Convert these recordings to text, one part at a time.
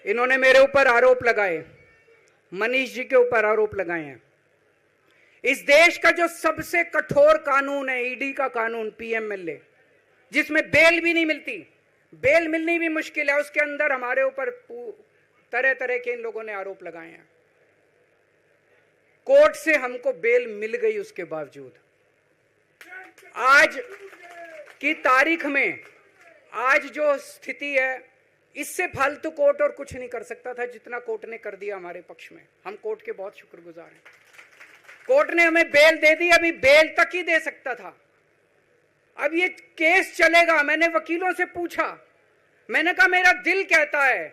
इन्होंने मेरे ऊपर आरोप लगाए, मनीष जी के ऊपर आरोप लगाए हैं। इस देश का जो सबसे कठोर कानून है ईडी का कानून, पीएमएलए, जिसमें बेल भी नहीं मिलती, बेल मिलनी भी मुश्किल है, उसके अंदर हमारे ऊपर तरह तरह के इन लोगों ने आरोप लगाए हैं। कोर्ट से हमको बेल मिल गई, उसके बावजूद आज की तारीख में आज जो स्थिति है, इससे फालतू कोर्ट और कुछ नहीं कर सकता था जितना कोर्ट ने कर दिया हमारे पक्ष में। हम कोर्ट के बहुत शुक्रगुजार हैं। कोर्ट ने हमें बेल दे दी, अभी बेल तक ही दे सकता था। अब ये केस चलेगा। मैंने वकीलों से पूछा, मैंने कहा मेरा दिल कहता है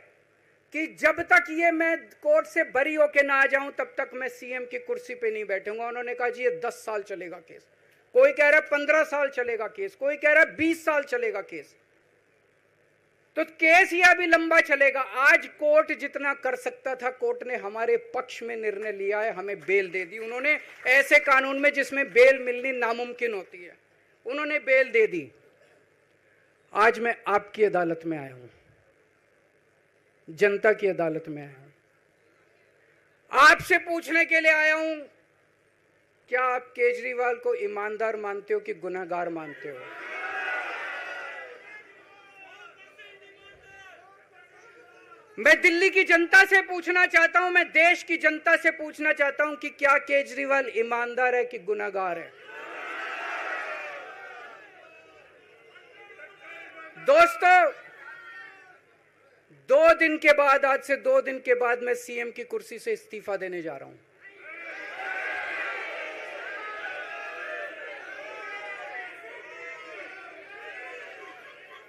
कि जब तक ये मैं कोर्ट से बरी होके ना आ जाऊं तब तक मैं सीएम की कुर्सी पे नहीं बैठूंगा। उन्होंने कहा जी ये 10 साल चलेगा केस, कोई कह रहा है 15 साल चलेगा केस, कोई कह रहा है 20 साल चलेगा केस। तो केस ये अभी लंबा चलेगा। आज कोर्ट जितना कर सकता था, कोर्ट ने हमारे पक्ष में निर्णय लिया है, हमें बेल दे दी। उन्होंने ऐसे कानून में जिसमें बेल मिलनी नामुमकिन होती है, उन्होंने बेल दे दी। आज मैं आपकी अदालत में आया हूं, जनता की अदालत में आया हूं, आपसे पूछने के लिए आया हूं, क्या आप केजरीवाल को ईमानदार मानते हो कि गुनहगार मानते हो? मैं दिल्ली की जनता से पूछना चाहता हूं, मैं देश की जनता से पूछना चाहता हूं कि क्या केजरीवाल ईमानदार है कि गुनहगार है? दोस्तों, 2 दिन के बाद, आज से 2 दिन के बाद मैं सीएम की कुर्सी से इस्तीफा देने जा रहा हूं।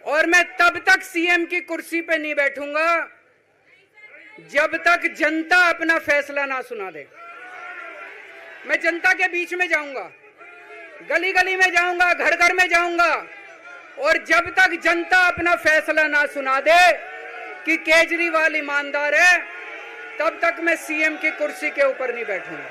और मैं तब तक सीएम की कुर्सी पे नहीं बैठूंगा जब तक जनता अपना फैसला ना सुना दे। मैं जनता के बीच में जाऊंगा, गली गली में जाऊंगा, घर घर में जाऊंगा, और जब तक जनता अपना फैसला ना सुना दे कि केजरीवाल ईमानदार है, तब तक मैं सीएम की कुर्सी के ऊपर नहीं बैठूंगा।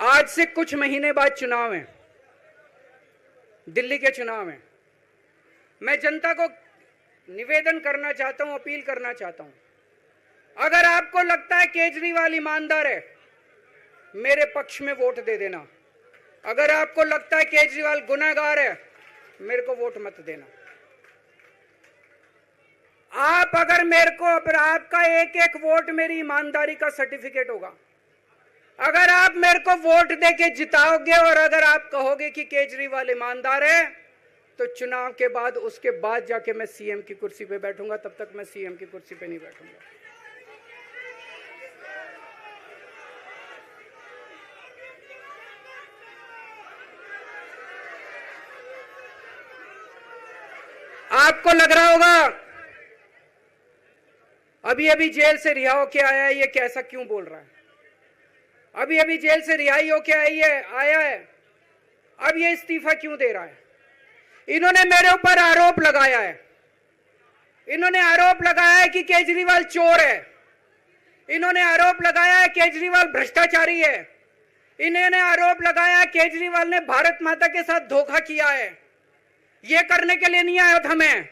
आज से कुछ महीने बाद चुनाव है, दिल्ली के चुनाव है। मैं जनता को निवेदन करना चाहता हूं, अपील करना चाहता हूं, अगर आपको लगता है केजरीवाल ईमानदार है, मेरे पक्ष में वोट दे देना। अगर आपको लगता है केजरीवाल गुनहगार है, मेरे को वोट मत देना। आप अगर मेरे को, आपका एक एक वोट मेरी ईमानदारी का सर्टिफिकेट होगा। अगर आप मेरे को वोट देके जिताओगे और अगर आप कहोगे कि केजरीवाल ईमानदार है, तो चुनाव के बाद, उसके बाद जाके मैं सीएम की कुर्सी पे बैठूंगा। तब तक मैं सीएम की कुर्सी पे नहीं बैठूंगा। आपको लग रहा होगा अभी अभी जेल से रिहा होके आया है, ये कैसा क्यों बोल रहा है? अभी अभी जेल से रिहाई होके आया है, अब ये इस्तीफा क्यों दे रहा है? इन्होंने मेरे ऊपर आरोप लगाया है, इन्होंने आरोप लगाया है कि केजरीवाल चोर है, इन्होंने आरोप लगाया है केजरीवाल भ्रष्टाचारी है, इन्होंने आरोप लगाया है केजरीवाल ने भारत माता के साथ धोखा किया है। ये करने के लिए नहीं आया था मैं,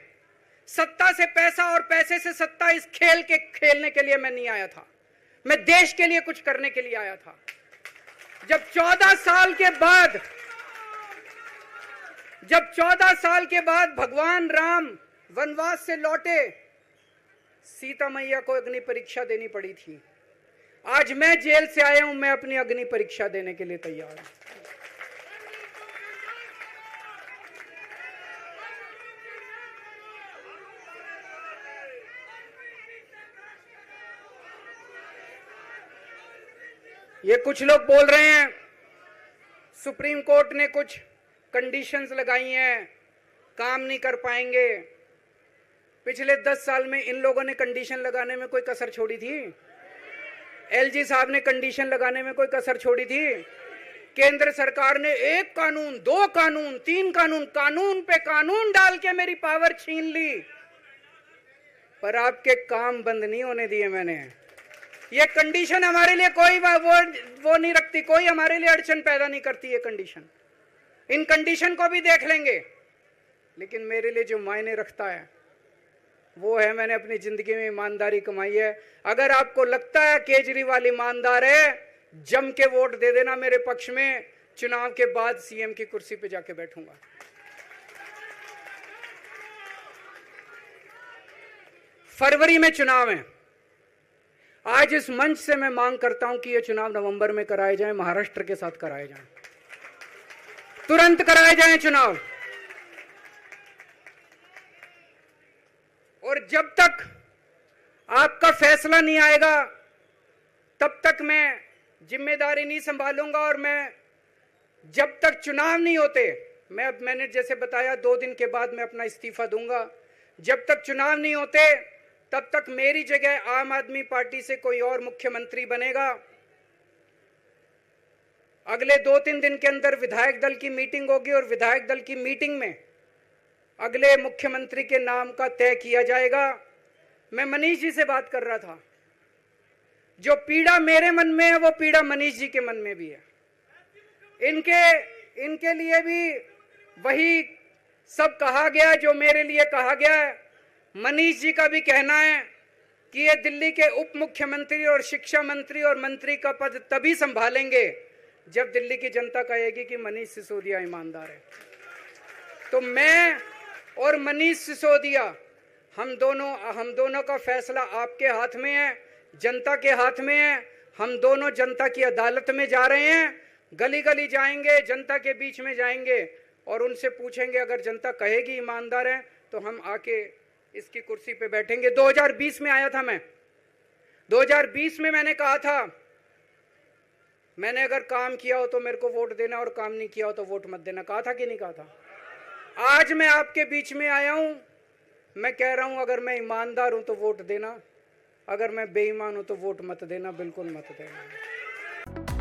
सत्ता से पैसा और पैसे से सत्ता, इस खेल के खेलने के लिए मैं नहीं आया था। मैं देश के लिए कुछ करने के लिए आया था। जब 14 साल के बाद भगवान राम वनवास से लौटे, सीता मैया को अग्नि परीक्षा देनी पड़ी थी। आज मैं जेल से आया हूं, मैं अपनी अग्नि परीक्षा देने के लिए तैयार हूं। ये कुछ लोग बोल रहे हैं सुप्रीम कोर्ट ने कुछ कंडीशंस लगाई हैं, काम नहीं कर पाएंगे। पिछले 10 साल में इन लोगों ने कंडीशन लगाने में कोई कसर छोड़ी थी? एलजी साहब ने कंडीशन लगाने में कोई कसर छोड़ी थी? केंद्र सरकार ने 1 कानून, 2 कानून, 3 कानून, कानून पे कानून डाल के मेरी पावर छीन ली, पर आपके काम बंद नहीं होने दिए मैंने। ये कंडीशन हमारे लिए कोई वो नहीं रखती, कोई हमारे लिए अड़चन पैदा नहीं करती ये कंडीशन। इन कंडीशन को भी देख लेंगे। लेकिन मेरे लिए जो मायने रखता है वो है मैंने अपनी जिंदगी में ईमानदारी कमाई है। अगर आपको लगता है केजरीवाल ईमानदार है, जम के वोट दे देना मेरे पक्ष में। चुनाव के बाद सीएम की कुर्सी पे जाके बैठूंगा। फरवरी में चुनाव है। आज इस मंच से मैं मांग करता हूं कि ये चुनाव नवंबर में कराए जाएं, महाराष्ट्र के साथ कराए जाएं, तुरंत कराए जाएं चुनाव। और जब तक आपका फैसला नहीं आएगा तब तक मैं जिम्मेदारी नहीं संभालूंगा। और मैं जब तक चुनाव नहीं होते, मैंने जैसे बताया 2 दिन के बाद मैं अपना इस्तीफा दूंगा। जब तक चुनाव नहीं होते तब तक मेरी जगह आम आदमी पार्टी से कोई और मुख्यमंत्री बनेगा। अगले 2-3 दिन के अंदर विधायक दल की मीटिंग होगी और विधायक दल की मीटिंग में अगले मुख्यमंत्री के नाम का तय किया जाएगा। मैं मनीष जी से बात कर रहा था। जो पीड़ा मेरे मन में है वो पीड़ा मनीष जी के मन में भी है। इनके लिए भी वही सब कहा गया जो मेरे लिए कहा गया है। मनीष जी का भी कहना है कि ये दिल्ली के उप मुख्यमंत्री और शिक्षा मंत्री और मंत्री का पद तभी संभालेंगे जब दिल्ली की जनता कहेगी कि मनीष सिसोदिया ईमानदार है। तो मैं और मनीष सिसोदिया हम दोनों का फैसला आपके हाथ में है, जनता के हाथ में है। हम दोनों जनता की अदालत में जा रहे हैं, गली गली जाएंगे, जनता के बीच में जाएंगे और उनसे पूछेंगे। अगर जनता कहेगी ईमानदार है तो हम आके इसकी कुर्सी पे बैठेंगे। 2020 में आया था मैं। 2020 में मैंने कहा था, मैंने अगर काम किया हो तो मेरे को वोट देना और काम नहीं किया हो तो वोट मत देना। कहा था कि नहीं कहा था? आज मैं आपके बीच में आया हूं, मैं कह रहा हूं अगर मैं ईमानदार हूं तो वोट देना, अगर मैं बेईमान हूं तो वोट मत देना, बिल्कुल मत देना।